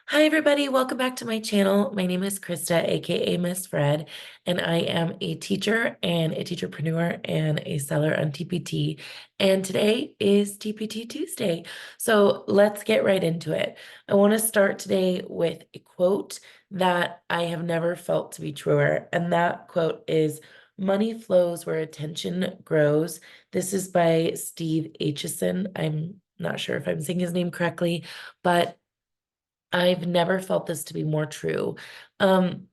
Hi, everybody. Welcome back to my channel. My name is Krista, aka Miss Fred, and I am a teacher and a teacherpreneur and a seller on TPT. And today is TPT Tuesday. So let's get right into it. I want to start today with a quote that I have never felt to be truer. And that quote is, "Money flows where attention grows." This is by Steve Aitchison. I'm not sure if I'm saying his name correctly, but I've never felt this to be more true. Um,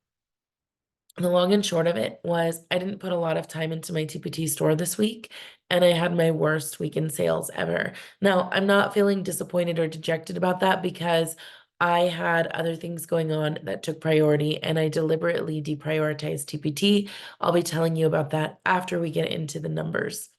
the long and short of it was I didn't put a lot of time into my TpT store this week, and I had my worst week in sales ever. Now, I'm not feeling disappointed or dejected about that because I had other things going on that took priority, and I deliberately deprioritized TpT. I'll be telling you about that after we get into the numbers.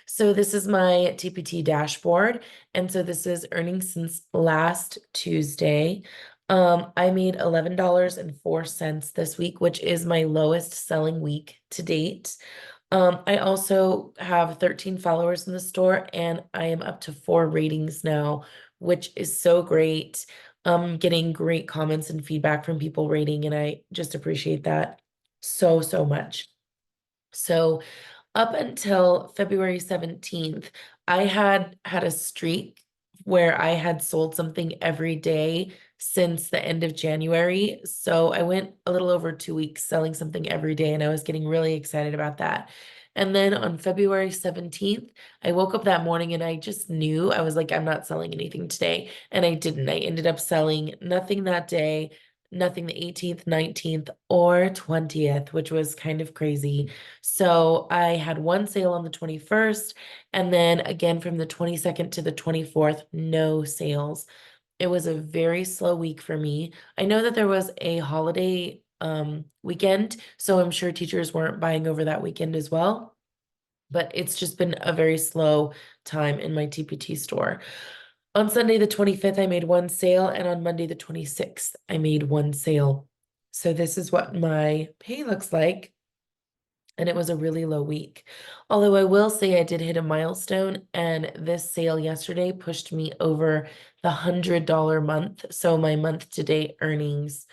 So this is my TpT dashboard. And so this is earnings since last Tuesday. I made $11.04 this week, which is my lowest selling week to date. I also have 13 followers in the store, and I am up to 4 ratings now, which is so great. Getting great comments and feedback from people rating, and I just appreciate that so, so much. So up until February 17th, I had a streak where I had sold something every day since the end of January. So I went a little over 2 weeks selling something every day, and I was getting really excited about that. And then on February 17th, I woke up that morning and I just knew, I was like, I'm not selling anything today. And I didn't. I ended up selling nothing that day, nothing the 18th, 19th, or 20th, which was kind of crazy. So I had one sale on the 21st, and then again from the 22nd to the 24th, no sales. It was a very slow week for me. I know that there was a holiday weekend, so I'm sure teachers weren't buying over that weekend as well. But it's just been a very slow time in my TpT store. On Sunday, the 25th, I made one sale, and on Monday, the 26th, I made one sale. So this is what my pay looks like, and it was a really low week. Although I will say I did hit a milestone, and this sale yesterday pushed me over the $100 month. So my month to date earnings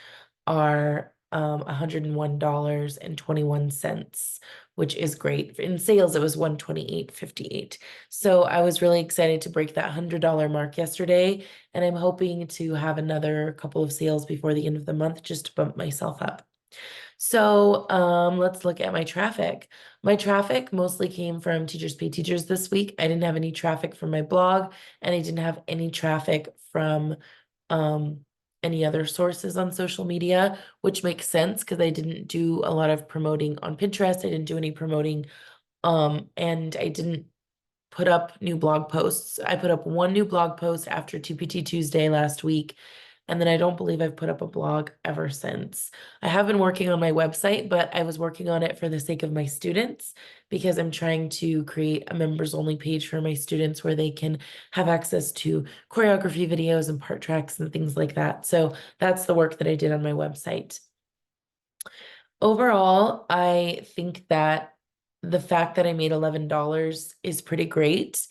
are $101.21, which is great. In sales, it was 128.58. So I was really excited to break that $100 mark yesterday, and I'm hoping to have another couple of sales before the end of the month just to bump myself up. So let's look at my traffic. My traffic mostly came from Teachers Pay Teachers this week. I didn't have any traffic from my blog, and I didn't have any traffic from um, any other sources on social media, which makes sense because I didn't do a lot of promoting on Pinterest. I didn't do any promoting, and I didn't put up new blog posts. I put up one new blog post after TPT Tuesday last week, and then I don't believe I've put up a blog ever since. I have been working on my website, but I was working on it for the sake of my students because I'm trying to create a members only page for my students where they can have access to choreography videos and part tracks and things like that. So that's the work that I did on my website. Overall, I think that the fact that I made $11 is pretty great.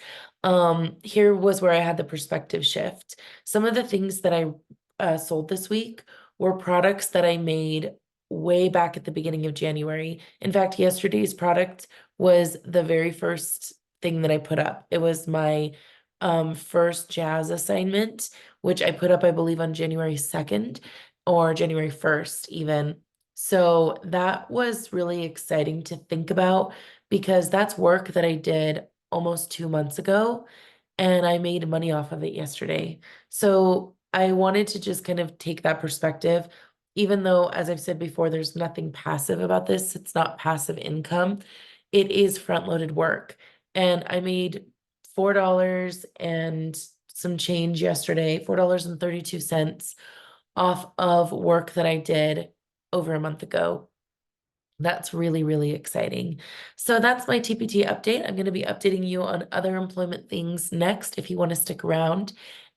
Here was where I had the perspective shift. Some of the things that I sold this week were products that I made way back at the beginning of January. In fact, yesterday's product was the very first thing that I put up. It was my first jazz assignment, which I put up, I believe, on January 2nd or January 1st, even. So that was really exciting to think about because that's work that I did almost 2 months ago, and I made money off of it yesterday. So I wanted to just kind of take that perspective, even though, as I've said before, there's nothing passive about this. It's not passive income. It is front-loaded work. And I made $4 and some change yesterday, $4.32 off of work that I did over a month ago. That's really, really exciting. So that's my TPT update. I'm going to be updating you on other employment things next if you want to stick around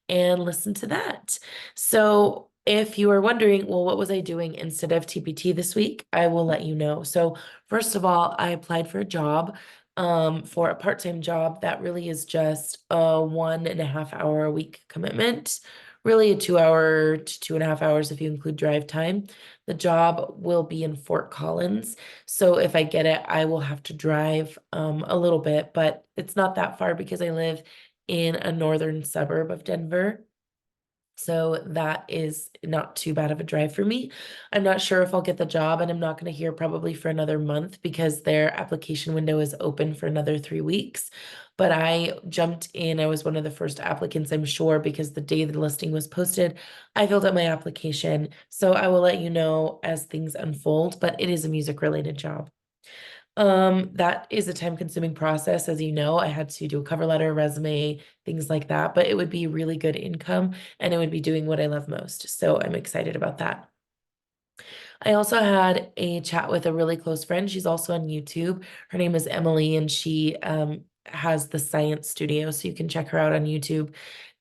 and listen to that. So if you are wondering, well, what was I doing instead of TPT this week? I will let you know. So first of all, I applied for a job, for a part-time job that really is just a 1.5 hour a week commitment. really a 2 hour to 2.5 hours if you include drive time. The job will be in Fort Collins. So if I get it, I will have to drive a little bit, but it's not that far because I live in a northern suburb of Denver. So that is not too bad of a drive for me. I'm not sure if I'll get the job, and I'm not going to hear probably for another month because their application window is open for another 3 weeks. But I jumped in. I was one of the first applicants, I'm sure, because the day the listing was posted, I filled out my application. So I will let you know as things unfold, but it is a music related job. That is a time-consuming process. As you know, I had to do a cover letter, resume, things like that, but it would be really good income and it would be doing what I love most. So I'm excited about that. I also had a chat with a really close friend. She's also on YouTube. Her name is Emily, and she has the Science Studio, so you can check her out on YouTube.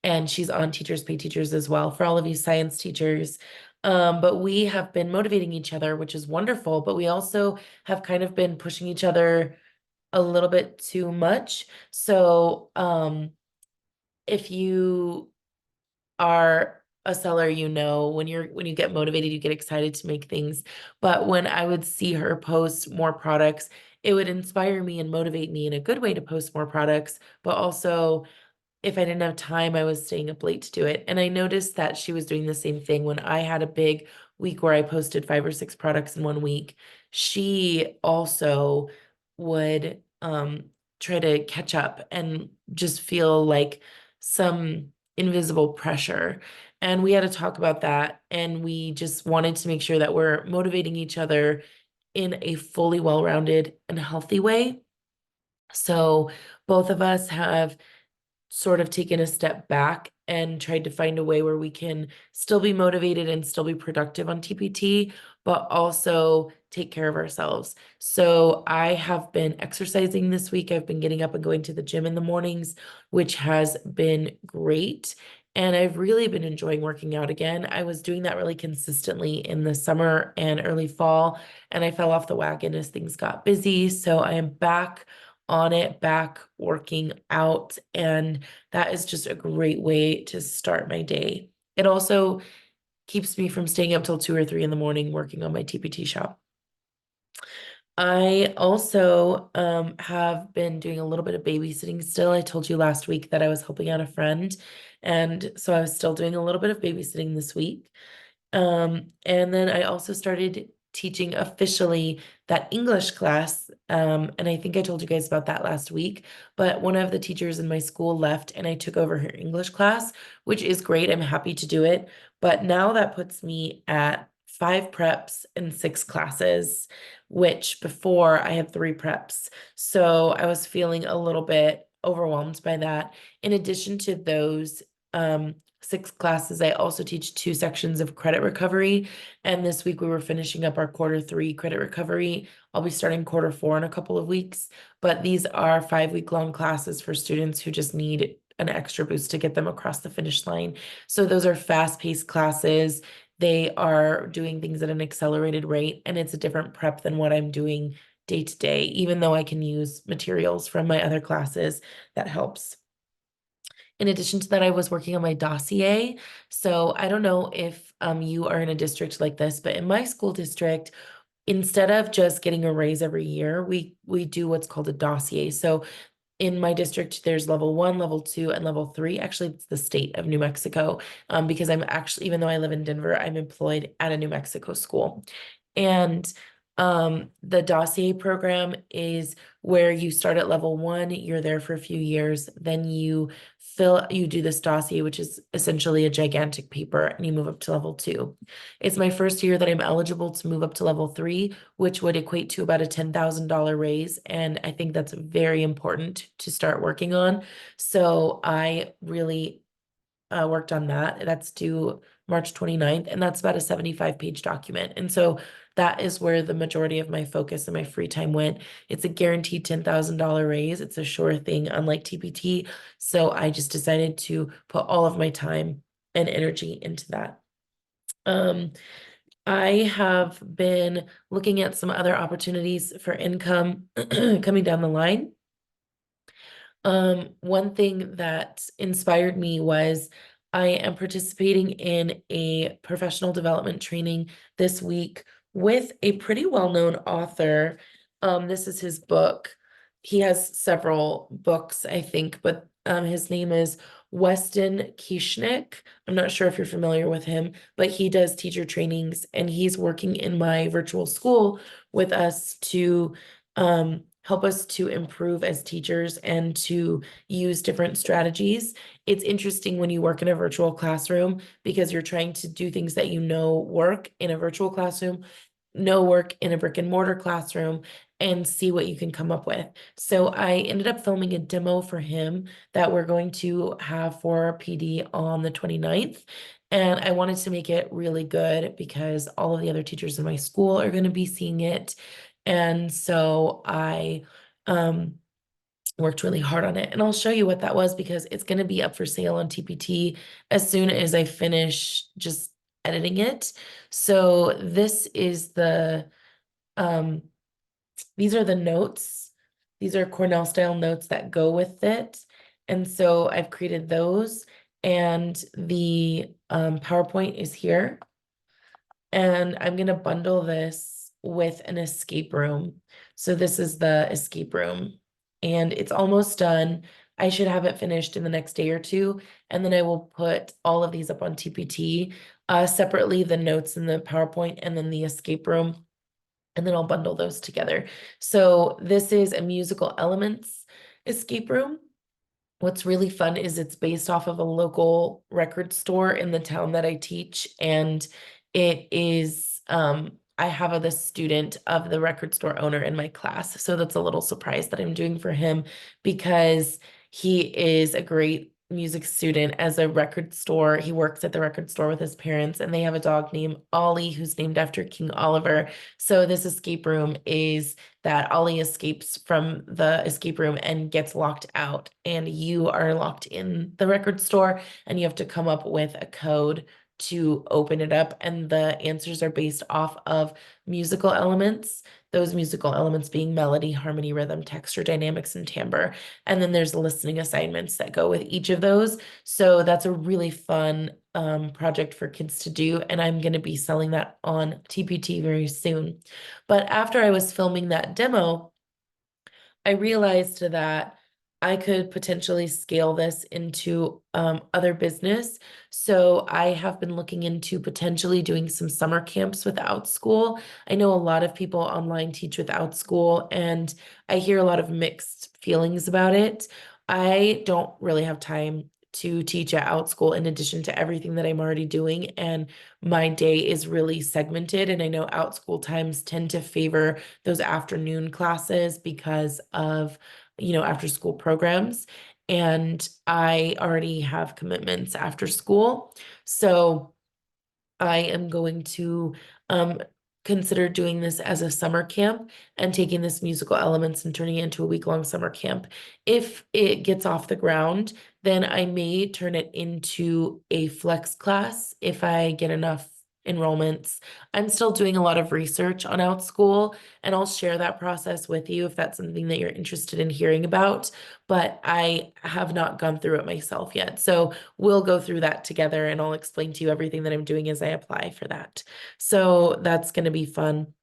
And she's on Teachers Pay Teachers as well for all of you science teachers. But we have been motivating each other, which is wonderful. But we also have kind of been pushing each other a little bit too much. So if you are a seller, you know, when you get motivated, you get excited to make things. But when I would see her post more products, it would inspire me and motivate me in a good way to post more products, but also if I didn't have time, I was staying up late to do it. And I noticed that she was doing the same thing when I had a big week where I posted 5 or 6 products in one week. She also would try to catch up and just feel like some invisible pressure. And we had to talk about that. And we just wanted to make sure that we're motivating each other in a fully well-rounded and healthy way. So both of us have sort of taken a step back and tried to find a way where we can still be motivated and still be productive on TPT, but also take care of ourselves. So I have been exercising this week. I've been getting up and going to the gym in the mornings, which has been great. And I've really been enjoying working out again. I was doing that really consistently in the summer and early fall, and I fell off the wagon as things got busy. So I am back on it, back working out, and that is just a great way to start my day. It also keeps me from staying up till 2 or 3 in the morning working on my TPT shop. I also have been doing a little bit of babysitting still. I told you last week that I was helping out a friend, and so I was still doing a little bit of babysitting this week. And then I also started teaching officially that English class. And I think I told you guys about that last week, but one of the teachers in my school left and I took over her English class, which is great. I'm happy to do it. But now that puts me at 5 preps and 6 classes, which before I had 3 preps. So I was feeling a little bit overwhelmed by that. In addition to those, 6 classes, I also teach 2 sections of credit recovery. And this week we were finishing up our Q3 credit recovery. I'll be starting Q4 in a couple of weeks, but these are 5 week long classes for students who just need an extra boost to get them across the finish line. So those are fast-paced classes. They are doing things at an accelerated rate, and it's a different prep than what I'm doing day to day, even though I can use materials from my other classes. That helps. In addition to that, I was working on my dossier. So I don't know if you are in a district like this, but in my school district, instead of just getting a raise every year, we do what's called a dossier. So in my district, there's level 1, level 2, and level 3. Actually, it's the state of New Mexico, because I'm actually, even though I live in Denver, I'm employed at a New Mexico school. And the dossier program is where you start at level 1, you're there for a few years, then you do this dossier, which is essentially a gigantic paper, and you move up to level 2. It's my first year that I'm eligible to move up to level 3, which would equate to about a $10,000 raise. And I think that's very important to start working on. So I really worked on that. That's due March 29th, and that's about a 75-page document. And so that is where the majority of my focus and my free time went. It's a guaranteed $10,000 raise. It's a sure thing, unlike TPT. So I just decided to put all of my time and energy into that. I have been looking at some other opportunities for income coming down the line. One thing that inspired me was I am participating in a professional development training this week with a pretty well-known author. This is his book. He has several books, I think, but his name is Weston Kieschnick. I'm not sure if you're familiar with him, but he does teacher trainings and he's working in my virtual school with us to help us to improve as teachers and to use different strategies. It's interesting when you work in a virtual classroom because you're trying to do things that you know work in a virtual classroom, know work in a brick and mortar classroom, and see what you can come up with. So I ended up filming a demo for him that we're going to have for PD on the 29th. And I wanted to make it really good because all of the other teachers in my school are going to be seeing it. And so I worked really hard on it. And I'll show you what that was because it's going to be up for sale on TPT as soon as I finish just editing it. So this is um, these are the notes. These are Cornell style notes that go with it. And so I've created those and the PowerPoint is here. And I'm gonna bundle this with an escape room. So this is the escape room and it's almost done. I should have it finished in the next day or two, and then I will put all of these up on TPT, separately, the notes in the PowerPoint and then the escape room, and then I'll bundle those together. So this is a musical elements escape room. What's really fun is it's based off of a local record store in the town that I teach, and it is I have the student of the record store owner in my class. So that's a little surprise that I'm doing for him because he is a great music student as a record store. He works at the record store with his parents, and they have a dog named Ollie who's named after King Oliver. So this escape room is that Ollie escapes from the escape room and gets locked out, and you are locked in the record store, and you have to come up with a code to open it up. And the answers are based off of musical elements, those musical elements being melody, harmony, rhythm, texture, dynamics, and timbre. And then there's listening assignments that go with each of those. So that's a really fun project for kids to do. And I'm going to be selling that on TPT very soon. But after I was filming that demo, I realized that I could potentially scale this into other business. So I have been looking into potentially doing some summer camps without school. I know a lot of people online teach without school, and I hear a lot of mixed feelings about it. I don't really have time to teach at out school in addition to everything that I'm already doing, and my day is really segmented, and I know out school times tend to favor those afternoon classes because of, after school programs. And I already have commitments after school. So I am going to consider doing this as a summer camp and taking this musical elements and turning it into a week-long summer camp. If it gets off the ground, then I may turn it into a flex class if I get enough enrollments. I'm still doing a lot of research on Outschool, and I'll share that process with you if that's something that you're interested in hearing about, but I have not gone through it myself yet. So we'll go through that together and I'll explain to you everything that I'm doing as I apply for that. So that's going to be fun.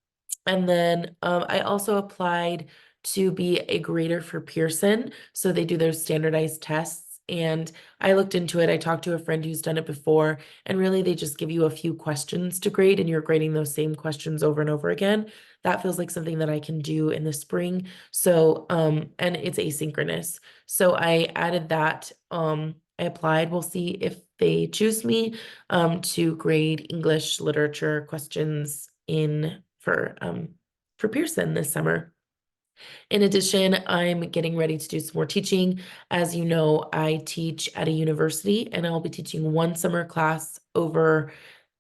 And then I also applied to be a grader for Pearson. So they do their standardized tests. And I looked into it. I talked to a friend who's done it before. And really, they just give you a few questions to grade, and you're grading those same questions over and over again. That feels like something that I can do in the spring. So, and it's asynchronous. So I added that. I applied. We'll see if they choose me to grade English literature questions in for Pearson this summer. In addition, I'm getting ready to do some more teaching. As you know, I teach at a university, and I'll be teaching one summer class over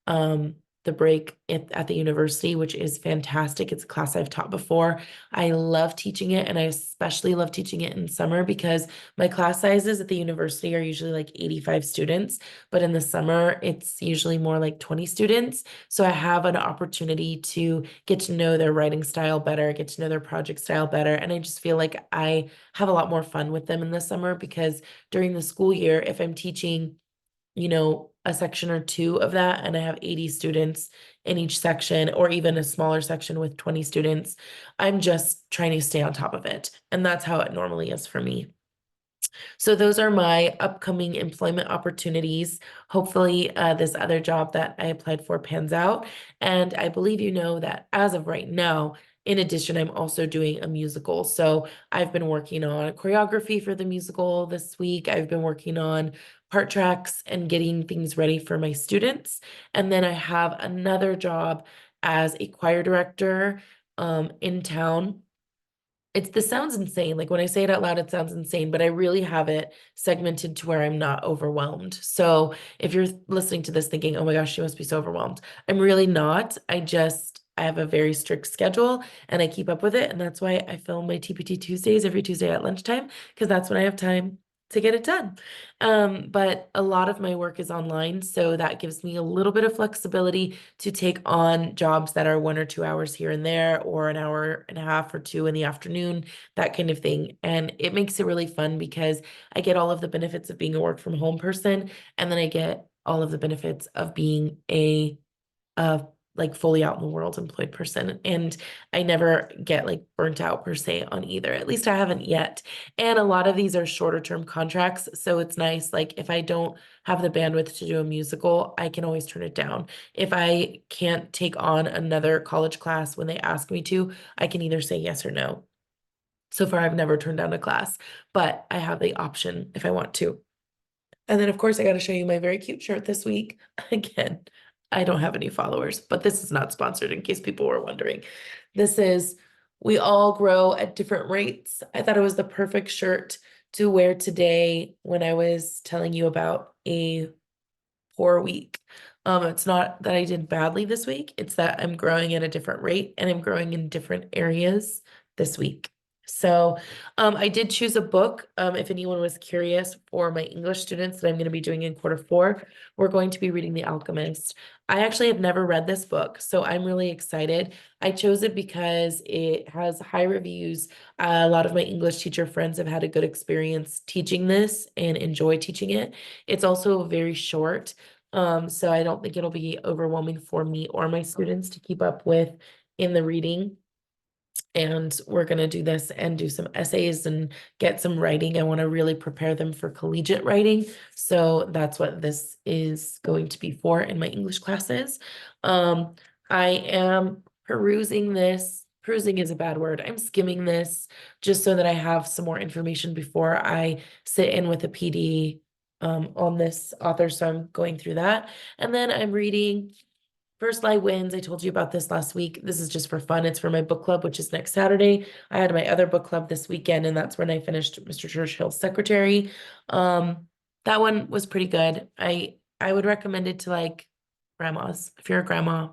um, the break at the university, which is fantastic. It's a class I've taught before. I love teaching it, and I especially love teaching it in summer because my class sizes at the university are usually like 85 students, but in the summer, it's usually more like 20 students. So I have an opportunity to get to know their writing style better, get to know their project style better, and I just feel like I have a lot more fun with them in the summer because during the school year, if I'm teaching a section or two of that, and I have 80 students in each section, or even a smaller section with 20 students, I'm just trying to stay on top of it. And that's how it normally is for me. So those are my upcoming employment opportunities. Hopefully, this other job that I applied for pans out. And I believe you know that as of right now, in addition, I'm also doing a musical. So I've been working on choreography for the musical this week. I've been working on part tracks and getting things ready for my students. And then I have another job as a choir director in town. This sounds insane. Like when I say it out loud, it sounds insane, but I really have it segmented to where I'm not overwhelmed. So if you're listening to this thinking, oh my gosh, she must be so overwhelmed, I'm really not. I have a very strict schedule and I keep up with it. And that's why I film my TPT Tuesdays every Tuesday at lunchtime, because that's when I have time to get it done. But a lot of my work is online, so that gives me a little bit of flexibility to take on jobs that are 1 or 2 hours here and there, or an hour and a half or two in the afternoon, that kind of thing. And it makes it really fun because I get all of the benefits of being a work from home person, and then I get all of the benefits of being a like fully out in the world employed person. And I never get like burnt out per se on either. At least I haven't yet. And a lot of these are shorter term contracts. So it's nice. Like if I don't have the bandwidth to do a musical, I can always turn it down. If I can't take on another college class when they ask me to, I can either say yes or no. So far, I've never turned down a class, but I have the option if I want to. And then, of course, I got to show you my very cute shirt this week. Again, I don't have any followers, but this is not sponsored in case people were wondering. This is We All Grow at Different Rates. I thought it was the perfect shirt to wear today when I was telling you about a poor week. It's not that I did badly this week, it's that I'm growing at a different rate and I'm growing in different areas this week. So I did choose a book. If anyone was curious, for my English students that I'm going to be doing in quarter 4, we're going to be reading The Alchemist. I actually have never read this book, so I'm really excited. I chose it because it has high reviews. A lot of my English teacher friends have had a good experience teaching this and enjoy teaching it. It's also very short. So I don't think it'll be overwhelming for me or my students to keep up with in the reading. And we're going to do this and do some essays and get some writing. I want to really prepare them for collegiate writing. So that's what this is going to be for in my English classes. I am perusing this. Perusing is a bad word. I'm skimming this just so that I have some more information before I sit in with a PD on this author. So I'm going through that. And then I'm reading First Lie Wins. I told you about this last week. This is just for fun. It's for my book club, which is next Saturday. I had my other book club this weekend, and that's when I finished Mr. Churchill's Secretary. That one was pretty good. I would recommend it to like grandmas. If you're a grandma,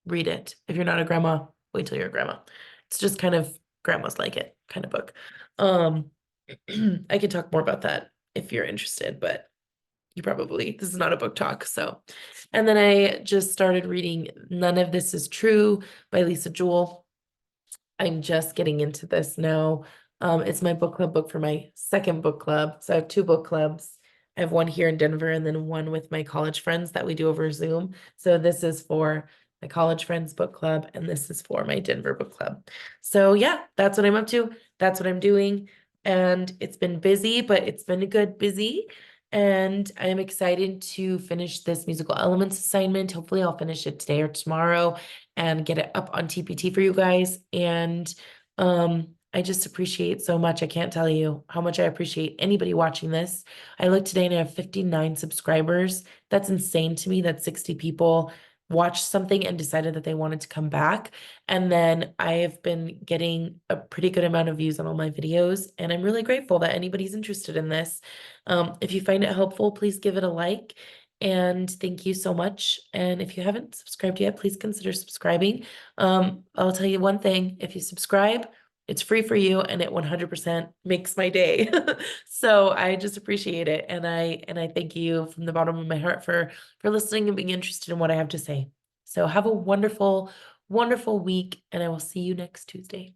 read it. If you're not a grandma, wait till you're a grandma. It's just kind of grandmas like it kind of book. Um, I could talk more about that if you're interested, but this is not a book talk. So, and then I just started reading None of This Is True by Lisa Jewell. I'm just getting into this now. It's my book club book for my second book club. So I have 2 book clubs. I have one here in Denver and then one with my college friends that we do over Zoom. So this is for my college friends book club and this is for my Denver book club. So yeah, that's what I'm up to. That's what I'm doing. And it's been busy, but it's been a good busy. And I am excited to finish this musical elements assignment. Hopefully I'll finish it today or tomorrow and get it up on TPT for you guys. And I just appreciate so much. I can't tell you how much I appreciate anybody watching this. I looked today and I have 59 subscribers. That's insane to me that 60 people watched something and decided that they wanted to come back. And then I have been getting a pretty good amount of views on all my videos. And I'm really grateful that anybody's interested in this. If you find it helpful, please give it a like. And thank you so much. And if you haven't subscribed yet, please consider subscribing. I'll tell you one thing, if you subscribe, it's free for you and it 100% makes my day. So I just appreciate it. And I thank you from the bottom of my heart for listening and being interested in what I have to say. So have a wonderful, wonderful week and I will see you next Tuesday.